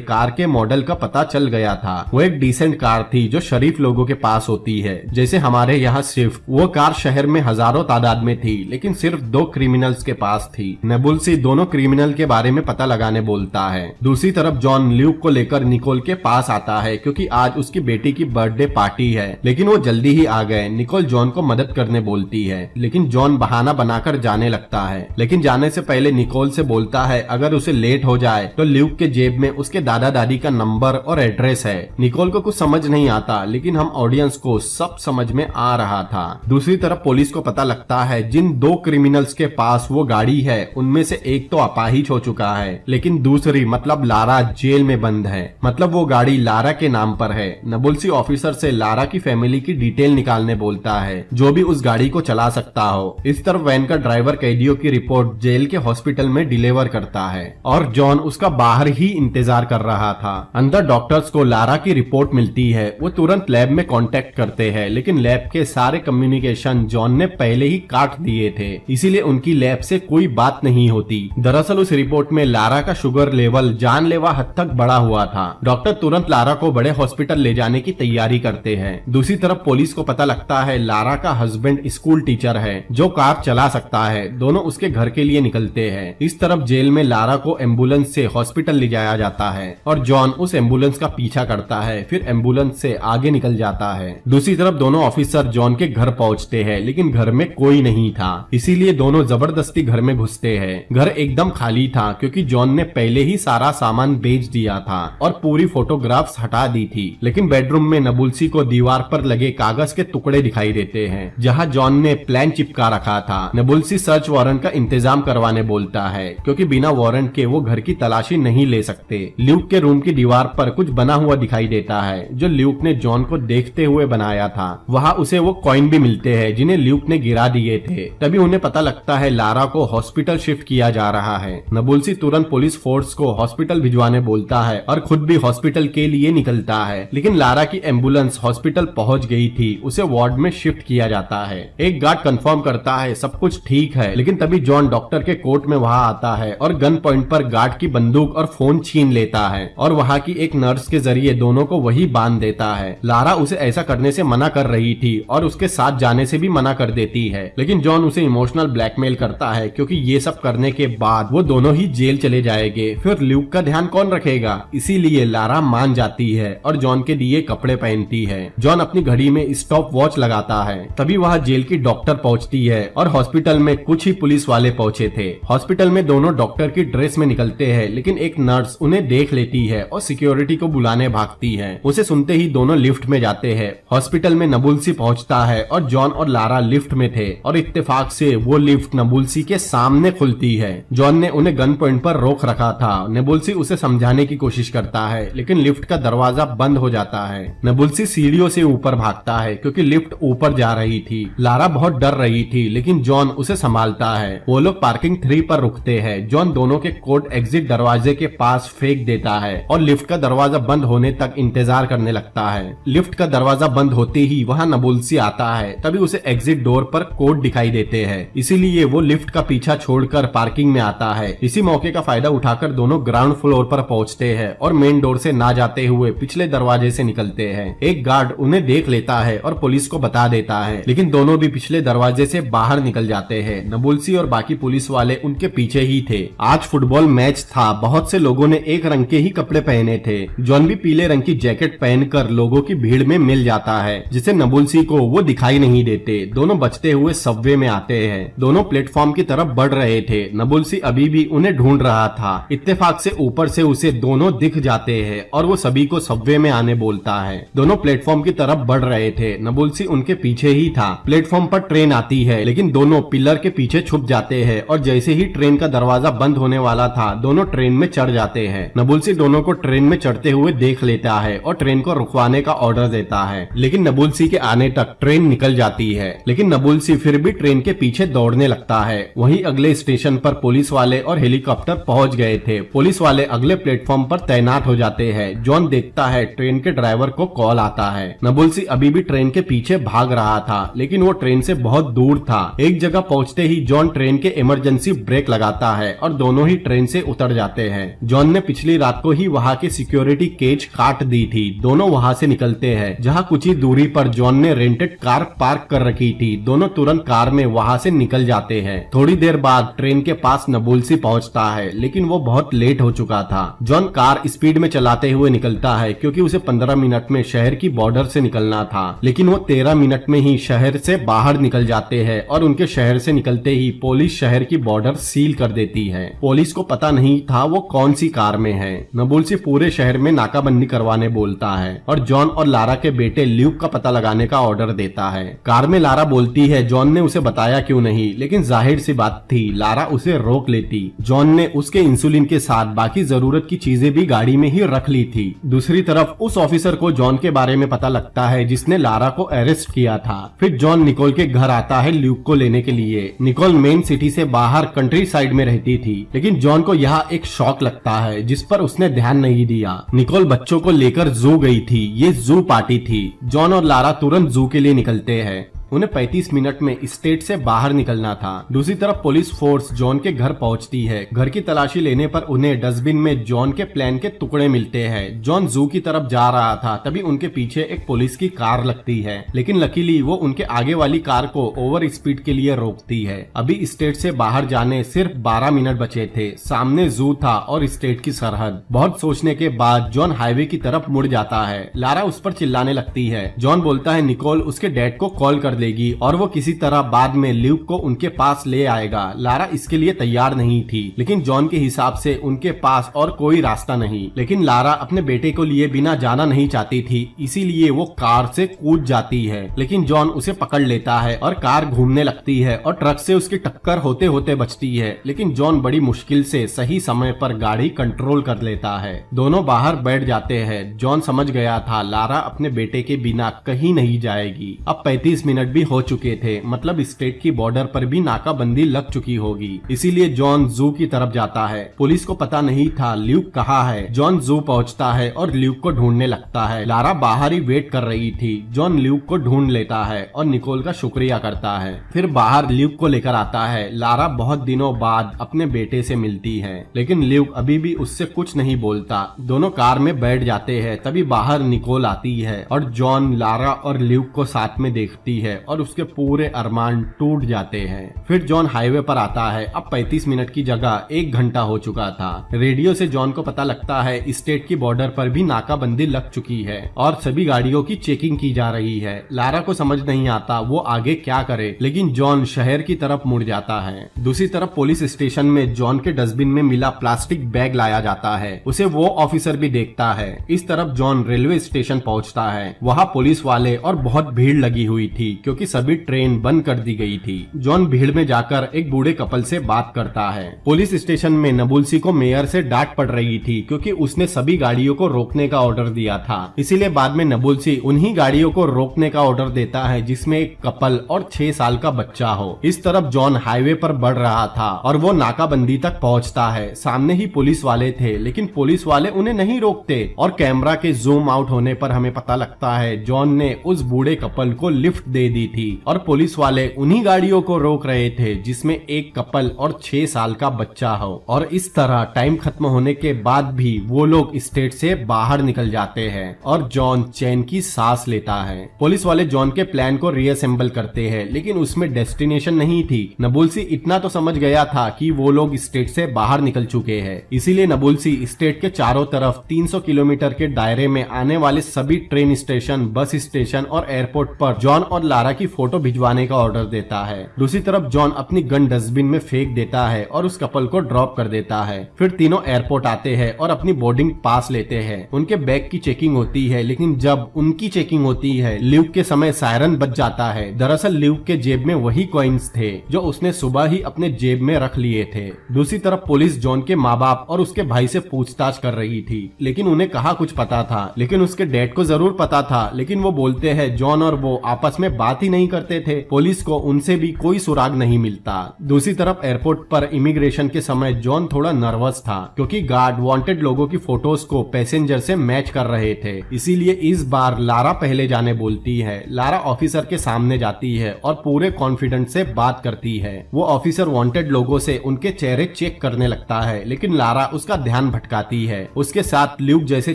कार के मॉडल का पता चल गया था। वो एक डिसेंट कार थी जो शरीफ लोगों के पास होती है, जैसे हमारे यहाँ स्विफ्ट। वो कार शहर में हजारों तादाद में थी, लेकिन सिर्फ 2 क्रिमिनल्स के पास थी। नेबुल्सी दोनों क्रिमिनल के बारे में पता लगाने बोलता है। दूसरी तरफ जॉन ल्यूक को लेकर निकोल के पास आता है क्योंकि आज उसकी बेटी की बर्थडे पार्टी है, लेकिन वो जल्दी ही आ गए। निकोल जॉन को मदद करने बोलती है, लेकिन जॉन बहाना बनाकर जाने लगता है। लेकिन जाने से पहले निकोल से बोलता है अगर उसे लेट हो जाए तो ल्यूक के जेब में उसके दादा दादी का नंबर और एड्रेस है। निकोल को कुछ समझ नहीं आता, लेकिन हम ऑडियंस को सब समझ में आ रहा था। दूसरी तरफ पुलिस को पता लगता है जिन 2 क्रिमिनल्स के पास वो गाड़ी है उनमें से एक तो अपाहिज हो चुका है, लेकिन दूसरी मतलब लारा जेल में बंद है। मतलब वो गाड़ी लारा के नाम पर है। नबुल्सी ऑफिसर से लारा की फैमिली की डिटेल निकालने बोलता है, जो भी उस गाड़ी को चला सकता हो। इस तरफ वैन का ड्राइवर कैदियों की रिपोर्ट जेल के हॉस्पिटल में डिलीवर करता है और जॉन उसका बाहर ही इंतजार कर रहा था। अंदर डॉक्टर्स को लारा की रिपोर्ट मिलती है। वो तुरंत लैब में कांटेक्ट करते हैं, लेकिन लैब के सारे कम्युनिकेशन जॉन ने पहले ही काट दिए थे, इसीलिए उनकी लैब से कोई बात नहीं होती। दरअसल उस रिपोर्ट में लारा का शुगर लेवल जानलेवा हद तक बढ़ा हुआ था। डॉक्टर तुरंत लारा को बड़े हॉस्पिटल ले जाने की तैयारी करते हैं। दूसरी तरफ पुलिस को पता लगता है लारा का हस्बैंड स्कूल टीचर है जो कार चला सकता है। दोनों उसके घर के लिए निकलते हैं। इस तरफ जेल में लारा को एम्बुलेंस से हॉस्पिटल ले जाया जाता है और जॉन उस एम्बुलेंस का पीछा करता है। फिर एम्बुलेंस से आगे निकल जाता है। दूसरी तरफ दोनों ऑफिसर जॉन के घर पहुंचते हैं, लेकिन घर में कोई नहीं था, इसीलिए दोनों जबरदस्ती घर में घुसते हैं। घर एकदम खाली था क्योंकि जॉन ने पहले ही सारा सामान बेच दिया था और पूरी फोटोग्राफ्स हटा दी थी। लेकिन बेडरूम में नबुल्सी को दीवार पर लगे कागज के टुकड़े दिखाई देते हैं जहां जॉन ने प्लान चिपका रखा था। नबुल्सी सर्च वारंट का इंतजाम करवाने बोलता है क्योंकि बिना वारंट के वो घर की तलाशी नहीं ले सकते। ल्यूक के रूम की दीवार पर कुछ बना हुआ दिखाई देता है जो ल्यूक ने जॉन को देखते हुए बनाया था। वहाँ उसे वो कॉइन भी मिलते हैं जिन्हें ल्यूक ने गिरा दिए थे। तभी उन्हें पता लगता है लारा को हॉस्पिटल शिफ्ट किया जा रहा है। नबुल्सी तुरंत पुलिस फोर्स को हॉस्पिटल भिजवाने बोलता है और खुद भी हॉस्पिटल के लिए निकलता है, लेकिन लारा की एम्बुलेंस हॉस्पिटल पहुंच गई थी। उसे वार्ड में शिफ्ट किया जाता है। एक गार्ड कंफर्म करता है सब कुछ ठीक है, लेकिन तभी जॉन डॉक्टर के कोर्ट में वहां आता है और गन पॉइंट पर गार्ड की बंदूक और फोन छीन लेता है और वहां की एक नर्स के जरिए दोनों को वही बांध देता है। लारा उसे ऐसा करने से मना कर रही थी और उसके साथ जाने से भी मना कर देती है, लेकिन जॉन उसे इमोशनल ब्लैकमेल करता है क्योंकि ये सब करने के बाद वो दोनों ही जेल चले जाएंगे। फिर ल्यूक का ध्यान कौन रखेगा, इसीलिए लारा मान जाती है और जॉन के दिए कपड़े पहनती है। जॉन अपनी घड़ी में स्टॉप वॉच लगाता है। तभी वहाँ जेल की डॉक्टर पहुँचती है और हॉस्पिटल में कुछ ही पुलिस वाले पहुँचे थे। हॉस्पिटल में दोनों डॉक्टर की ड्रेस में निकलते हैं, लेकिन एक नर्स उन्हें देख लेती है और सिक्योरिटी को बुलाने भागती है। उसे सुनते ही दोनों लिफ्ट में जाते हैं। हॉस्पिटल में नबुल्सी पहुंचता है और जॉन और लारा लिफ्ट में थे और इत्तेफाक से वो लिफ्ट नबुल्सी के सामने खुलती है। जॉन ने उन्हें गन पॉइंट पर रोक रखा था। नबुल्सी उसे समझाने की कोशिश करता है, लेकिन लिफ्ट का दरवाजा बंद हो जाता है। नबुल्सी सीढ़ियों से ऊपर भागता है क्योंकि लिफ्ट ऊपर जा रही थी। लारा बहुत डर रही थी, लेकिन जॉन उसे संभालता है। वो लोग पार्किंग 3 पर रुकते हैं। जॉन दोनों के कोट एग्जिट दरवाजे के पास फेंक देता है और लिफ्ट का दरवाजा बंद होने तक इंतजार करने लगता है। लिफ्ट का दरवाजा बंद होते ही वहाँ नबुल्सी आता है। तभी उसे एग्जिट डोर पर कोड दिखाई देते हैं, इसीलिए वो लिफ्ट का पीछा छोड़कर पार्किंग में आता है। इसी मौके का फायदा उठाकर दोनों ग्राउंड फ्लोर पर पहुंचते हैं और मेन डोर से ना जाते हुए पिछले दरवाजे से निकलते हैं। एक गार्ड उन्हें देख लेता है और पुलिस को बता देता है, लेकिन दोनों भी पिछले दरवाजे से बाहर निकल जाते हैं। नबुल्सी और बाकी पुलिस वाले उनके पीछे ही थे। आज फुटबॉल मैच था। बहुत से लोगों ने एक रंग के ही कपड़े पहने थे। जॉन भी पीले रंग की जैकेट पहनकर लोगों की भीड़ में मिल जाता है, जिसे नबुल्सी को वो दिखाई नहीं देते। दोनों बचते हुए सबवे में आते हैं। दोनों प्लेटफॉर्म की तरफ बढ़ रहे थे। नबुल्सी अभी भी उन्हें ढूंढ रहा था। इत्तेफाक से ऊपर से उसे दोनों दिख जाते हैं और वो सभी को सबवे में आने बोलता है। दोनों प्लेटफॉर्म की तरफ बढ़ रहे थे। नबुल्सी उनके पीछे ही था। प्लेटफॉर्म पर ट्रेन आती है, लेकिन दोनों पिलर के पीछे छुप जाते हैं और जैसे ही ट्रेन का दरवाजा बंद होने वाला था, दोनों ट्रेन में चढ़ जाते हैं। नबुल्सी दोनों को ट्रेन में चढ़ते हुए देख लेता है और ट्रेन को रुकवाने का ऑर्डर देता है, लेकिन नबुल्सी के आने तक ट्रेन निकल जाती है। लेकिन नबुल्सी फिर भी ट्रेन के पीछे दौड़ने लगता है। वहीं अगले स्टेशन पर पुलिस वाले और हेलीकॉप्टर पहुंच गए थे। पुलिस वाले अगले प्लेटफॉर्म पर तैनात हो जाते हैं। जॉन देखता है ट्रेन के ड्राइवर को कॉल आता है। नबुल्सी अभी भी ट्रेन के पीछे भाग रहा था, लेकिन वो ट्रेन से बहुत दूर था। एक जगह पहुंचते ही जॉन ट्रेन के इमरजेंसी ब्रेक लगाता है और दोनों ही ट्रेन से उतर जाते हैं। जॉन ने पिछली रात को ही वहाँ के सिक्योरिटी केज काट दी थी। दोनों वहाँ से निकलते हैं, जहाँ कुछ ही दूरी पर जॉन ने रेंटेड कार पार्क कर रखी थी। दोनों तुरंत कार में वहाँ से निकल जाते हैं। थोड़ी देर बाद ट्रेन के पास नबुल्सी पहुँचता है, लेकिन वो बहुत लेट हो चुका था। जॉन कार स्पीड में चलाते हुए निकलता है, क्योंकि उसे 15 मिनट में शहर की बॉर्डर से निकलना था, लेकिन वो 13 मिनट में ही शहर से बाहर निकल जाते हैं और उनके शहर से निकलते ही पुलिस शहर की बॉर्डर सील कर देती है। पुलिस को पता नहीं था वो कौन सी कार में है। नबुल्सी पूरे शहर में नाकाबंदी करवाने बोलता है और जॉन और लारा के बेटे ल्यूक का पता लगाने का ऑर्डर देता है। कार में लारा बोलती है जॉन ने उसे बताया क्यों नहीं, लेकिन जाहिर सी बात थी, लारा उसे रोक लेती। जॉन ने उसके इंसुलिन के साथ बाकी जरूरत की चीजें भी गाड़ी में ही रख ली थी। दूसरी तरफ उस ऑफिसर को जॉन के बारे में पता लगता है जिसने लारा को अरेस्ट किया था। फिर जॉन निकोल के घर आता है ल्यूक को लेने के लिए। निकोल मेन सिटी से बाहर कंट्री साइड में रहती थी, लेकिन जॉन को यहाँ एक शॉक लगता है जिस पर उसने ध्यान नहीं दिया। निकोल बच्चों को लेकर जू गई थी। ये जू पार्टी थी। जॉन और लारा तुरंत जू के लिए निकलते हैं। उन्हें 35 मिनट में स्टेट से बाहर निकलना था। दूसरी तरफ पुलिस फोर्स जॉन के घर पहुंचती है। घर की तलाशी लेने पर उन्हें डस्टबिन में जॉन के प्लान के टुकड़े मिलते हैं। जॉन जू की तरफ जा रहा था, तभी उनके पीछे एक पुलिस की कार लगती है, लेकिन लकीली वो उनके आगे वाली कार को ओवर स्पीड के लिए रोकती है। अभी स्टेट से बाहर जाने सिर्फ 12 मिनट बचे थे। सामने जू था और स्टेट की सरहद। बहुत सोचने के बाद जॉन हाईवे की तरफ मुड़ जाता है। लारा उस पर चिल्लाने लगती है। जॉन बोलता है निकोल उसके डैड को कॉल कर देगी और वो किसी तरह बाद में ल्यूक को उनके पास ले आएगा। लारा इसके लिए तैयार नहीं थी, लेकिन जॉन के हिसाब से उनके पास और कोई रास्ता नहीं। लेकिन लारा अपने बेटे को लिए बिना जाना नहीं चाहती थी, इसीलिए वो कार से कूद जाती है, लेकिन जॉन उसे पकड़ लेता है और कार घूमने लगती है और ट्रक से उसकी टक्कर होते होते बचती है। लेकिन जॉन बड़ी मुश्किल से सही समय पर गाड़ी कंट्रोल कर लेता है। दोनों बाहर बैठ जाते हैं। जॉन समझ गया था लारा अपने बेटे के बिना कहीं नहीं जाएगी। अब 35 मिनट भी हो चुके थे, मतलब स्टेट की बॉर्डर पर भी नाकाबंदी लग चुकी होगी। इसीलिए जॉन जू की तरफ जाता है। पुलिस को पता नहीं था ल्यूक कहाँ है। जॉन जू पहुंचता है और ल्यूक को ढूंढने लगता है। लारा बाहर ही वेट कर रही थी। जॉन ल्यूक को ढूंढ लेता है और निकोल का शुक्रिया करता है। फिर बाहर ल्यूक को लेकर आता है। लारा बहुत दिनों बाद अपने बेटे से मिलती है, लेकिन ल्यूक अभी भी उससे कुछ नहीं बोलता। दोनों कार में बैठ जाते हैं। तभी बाहर निकोल आती है और जॉन, लारा और ल्यूक को साथ में देखती है और उसके पूरे अरमान टूट जाते हैं। फिर जॉन हाईवे पर आता है। अब 35 मिनट की जगह 1 घंटा हो चुका था। रेडियो से जॉन को पता लगता है स्टेट की बॉर्डर पर भी नाकाबंदी लग चुकी है और सभी गाड़ियों की चेकिंग की जा रही है। लारा को समझ नहीं आता वो आगे क्या करे, लेकिन जॉन शहर की तरफ मुड़ जाता है। दूसरी तरफ पुलिस स्टेशन में जॉन के डस्टबिन में मिला प्लास्टिक बैग लाया जाता है। उसे वो ऑफिसर भी देखता है। इस तरफ जॉन रेलवे स्टेशन पहुंचता है। वहाँ पुलिस वाले और बहुत भीड़ लगी हुई थी, क्योंकि सभी ट्रेन बंद कर दी गई थी। जॉन भीड़ में जाकर एक बूढ़े कपल से बात करता है। पुलिस स्टेशन में नबुल्सी को मेयर से डांट पड़ रही थी, क्योंकि उसने सभी गाड़ियों को रोकने का ऑर्डर दिया था। इसीलिए बाद में नबुल्सी उन्हीं गाड़ियों को रोकने का ऑर्डर देता है जिसमें एक कपल और 6 साल का बच्चा हो। इस तरफ जॉन हाईवे पर बढ़ रहा था और वो नाकाबंदी तक पहुंचता है। सामने ही पुलिस वाले थे, लेकिन पुलिस वाले उन्हें नहीं रोकते और कैमरा के जूम आउट होने पर हमें पता लगता है जॉन ने उस बूढ़े कपल को लिफ्ट दे दी दी थी और पुलिस वाले उन्हीं गाड़ियों को रोक रहे थे जिसमें एक कपल और 6 साल का बच्चा हो। और इस तरह टाइम खत्म होने के बाद भी वो लोग स्टेट से बाहर निकल जाते हैं और जॉन चैन की सांस लेता है। पुलिस वाले जॉन के प्लान को रीअसेंबल करते हैं, लेकिन उसमें डेस्टिनेशन नहीं थी। नबुल्सी इतना तो समझ गया था कि वो लोग स्टेट से बाहर निकल चुके हैं, इसीलिए नबुल्सी स्टेट के चारों तरफ 300 किलोमीटर के दायरे में आने वाले सभी ट्रेन स्टेशन, बस स्टेशन और एयरपोर्ट पर जॉन और लारा की फोटो भिजवाने का ऑर्डर देता है। दूसरी तरफ जॉन अपनी गन डस्टबिन में फेंक देता है और उस कपल को ड्रॉप कर देता है। फिर तीनों एयरपोर्ट आते हैं और अपनी बोर्डिंग पास लेते हैं। उनके बैग की चेकिंग होती है, लेकिन जब उनकी चेकिंग होती है ल्यूक के समय सायरन बज जाता है। दरअसल ल्यूक के जेब में वही कॉइन्स थे जो उसने सुबह ही अपने जेब में रख लिए थे। दूसरी तरफ पुलिस जॉन के माँ बाप और उसके भाई से पूछताछ कर रही थी, लेकिन उन्हें कहाँ कुछ पता था। लेकिन उसके डैड को जरूर पता था, लेकिन वो बोलते हैं जॉन और वो आपस में बात ही नहीं करते थे। पुलिस को उनसे भी कोई सुराग नहीं मिलता। दूसरी तरफ एयरपोर्ट पर इमिग्रेशन के समय जॉन थोड़ा नर्वस था, क्योंकि गार्ड वांटेड लोगों की फोटोज को पैसेंजर से मैच कर रहे थे। इसीलिए इस बार लारा पहले जाने बोलती है। लारा ऑफिसर के सामने जाती है और पूरे कॉन्फिडेंस से बात करती है। वो ऑफिसर वांटेड लोगों से उनके चेहरे चेक करने लगता है, लेकिन लारा उसका ध्यान भटकाती है। उसके साथ ल्यूक जैसे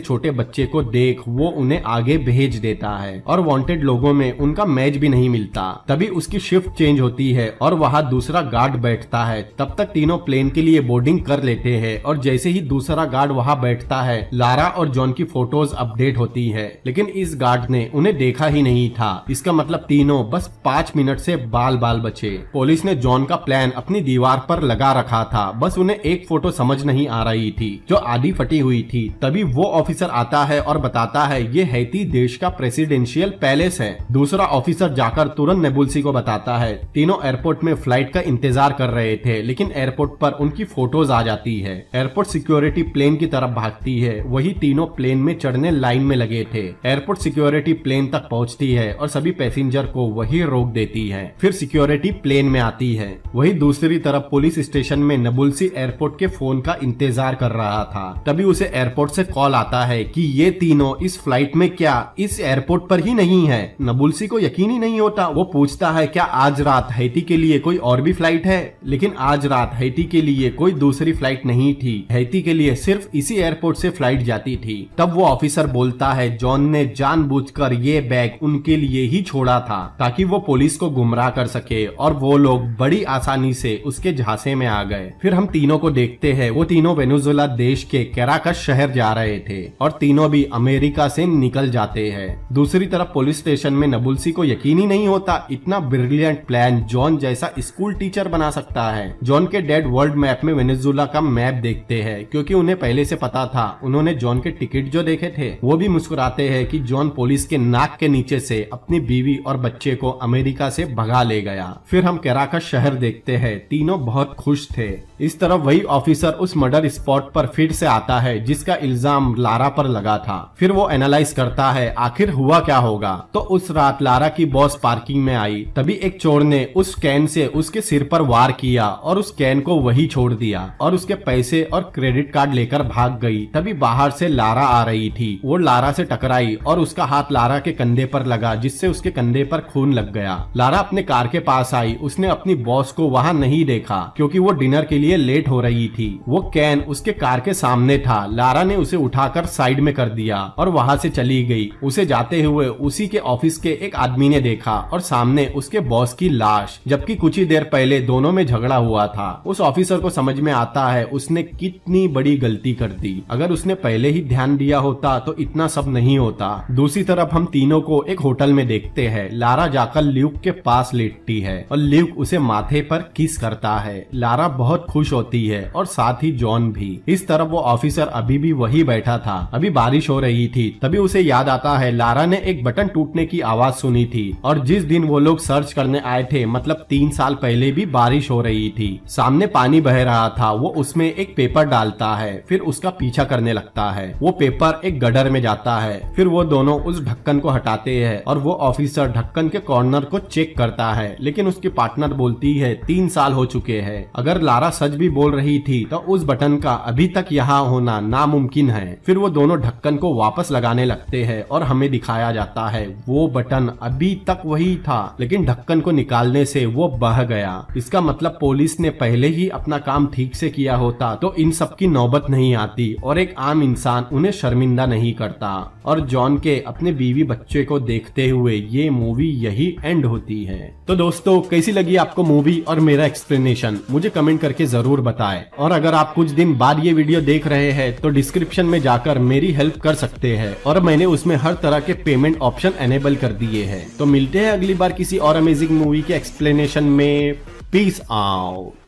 छोटे बच्चे को देख वो उन्हें आगे भेज देता है और वांटेड लोगों में उनका मैच भी नहीं मिलता। तभी उसकी शिफ्ट चेंज होती है और वहाँ दूसरा गार्ड बैठता है। तब तक तीनों प्लेन के लिए बोर्डिंग कर लेते हैं और जैसे ही दूसरा गार्ड वहाँ बैठता है लारा और जॉन की फोटोज अपडेट होती है, लेकिन इस गार्ड ने उन्हें देखा ही नहीं था। इसका मतलब तीनों बस 5 मिनट से बाल बाल बचे। पुलिस ने जॉन का प्लान अपनी दीवार पर लगा रखा था, बस उन्हें एक फोटो समझ नहीं आ रही थी जो आधी फटी हुई थी। तभी वो ऑफिसर आता है और बताता है ये हैती देश का प्रेसिडेंशियल पैलेस है। दूसरा ऑफिसर जाकर तुरंत नेबुल्सी को बताता है। तीनों एयरपोर्ट में फ्लाइट का इंतजार कर रहे थे, लेकिन एयरपोर्ट पर उनकी फोटोज आ जाती है। एयरपोर्ट सिक्योरिटी प्लेन की तरफ भागती है। वही तीनों प्लेन में चढ़ने लाइन में लगे थे। एयरपोर्ट सिक्योरिटी प्लेन तक पहुंचती है और सभी पैसेंजर को वही रोक देती है। फिर सिक्योरिटी प्लेन में आती है। वही दूसरी तरफ पुलिस स्टेशन में नबुल्सी एयरपोर्ट के फोन का इंतजार कर रहा था। तभी उसे एयरपोर्ट से कॉल आता है कि ये तीनों इस फ्लाइट में क्या इस एयरपोर्ट पर ही नहीं है। नबुल्सी को यकीन ही नहीं होता। वो पूछता है क्या आज रात हैती के लिए कोई और भी फ्लाइट है, लेकिन आज रात हैती के लिए कोई दूसरी फ्लाइट नहीं थी। हैती के लिए सिर्फ इसी एयरपोर्ट से फ्लाइट जाती थी। तब वो ऑफिसर बोलता है जॉन ने जानबूझकर ये बैग उनके लिए ही छोड़ा था ताकि वो पुलिस को गुमराह कर सके और वो लोग बड़ी आसानी से उसके झांसे में आ गए। फिर हम तीनों को देखते हैं वो तीनों वेनेजुएला देश के कैराकस शहर जा रहे थे और तीनों भी अमेरिका से निकल जाते हैं। दूसरी तरफ पुलिस स्टेशन में नबुल्सी को यकीन ही नहीं होता इतना ब्रिलियंट प्लान जॉन जैसा स्कूल टीचर बना सकता है। जॉन के डैड वर्ल्ड मैप में वेनेजुएला का मैप देखते हैं, क्योंकि उन्हें पहले से पता था। उन्होंने जॉन के टिकट जो देखे थे वो भी मुस्कुराते हैं कि जॉन पुलिस के नाक के नीचे से अपनी बीवी और बच्चे को अमेरिका से भगा ले गया। फिर हम कैराकस शहर देखते हैं। तीनों बहुत खुश थे। इस तरफ वही ऑफिसर उस मर्डर स्पॉट पर फिर से आता है जिसका इल्जाम लारा पर लगा था। फिर वो एनालाइज करता है आखिर हुआ क्या होगा। तो उस रात लारा की बॉस पार्किंग में आई। तभी एक चोर ने उस कैन से उसके सिर पर वार किया और उस कैन को वही छोड़ दिया और उसके पैसे और क्रेडिट कार्ड लेकर भाग गई। तभी बाहर से लारा आ रही थी। वो लारा से टकराई और उसका हाथ लारा के कंधे पर लगा, जिससे उसके कंधे पर खून लग गया। लारा अपने कार के पास आई। उसने अपनी बॉस को वहाँ नहीं देखा क्योंकि वो डिनर के लिए लेट हो रही थी। वो कैन उसके कार के सामने था। लारा ने उसे उठाकर साइड में कर दिया और वहाँ से चली गई। उसे जाते हुए उसी के ऑफिस के एक आदमी ने देखा और सामने उसके बॉस की लाश, जबकि कुछ ही देर पहले दोनों में झगड़ा हुआ था। उस ऑफिसर को समझ में आता है उसने कितनी बड़ी गलती कर दी। अगर उसने पहले ही ध्यान दिया होता तो इतना सब नहीं होता। दूसरी तरफ हम तीनों को एक होटल में देखते हैं। लारा जाकर ल्यूक के पास लेटती है और ल्यूक उसे माथे पर किस करता है। लारा बहुत खुश होती है और साथ ही जॉन भी। इस तरफ वो ऑफिसर अभी भी वही बैठा था। अभी बारिश हो रही थी। तभी उसे याद आता है लारा ने एक बटन टूटने की आवाज सुनी थी और जिस दिन वो लोग सर्च करने आए थे, मतलब 3 साल पहले भी बारिश हो रही थी। सामने पानी बह रहा था। वो उसमें एक पेपर डालता है, फिर उसका पीछा करने लगता है। वो पेपर एक गडर में जाता है। फिर वो दोनों उस ढक्कन को हटाते हैं और वो ऑफिसर ढक्कन के कॉर्नर को चेक करता है, लेकिन उसकी पार्टनर बोलती है 3 साल हो चुके हैं। अगर लारा सच भी बोल रही थी तो उस बटन का अभी तक यहाँ होना नामुमकिन है। फिर वो दोनों ढक्कन को वापस लगाने लगते हैं और हमें दिखाया जाता है वो बटन अभी तक वही था, लेकिन ढक्कन को निकालने से वो बह गया। इसका मतलब पुलिस ने पहले ही अपना काम ठीक से किया होता तो इन सब की नौबत नहीं आती और एक आम इंसान उन्हें शर्मिंदा नहीं करता। और जॉन के अपने बीवी बच्चे को देखते हुए ये मूवी यही एंड होती है। तो दोस्तों, कैसी लगी आपको मूवी और मेरा एक्सप्लेनेशन मुझे कमेंट करके जरूर बताएं। और अगर आप कुछ दिन बाद ये वीडियो देख रहे हैं तो डिस्क्रिप्शन में जाकर मेरी हेल्प कर सकते हैं और मैंने उसमें हर तरह के पेमेंट ऑप्शन एनेबल कर दिए हैं। तो मिलते हैं अगली बार किसी और अमेजिंग मूवी के एक्सप्लेनेशन में। Peace out.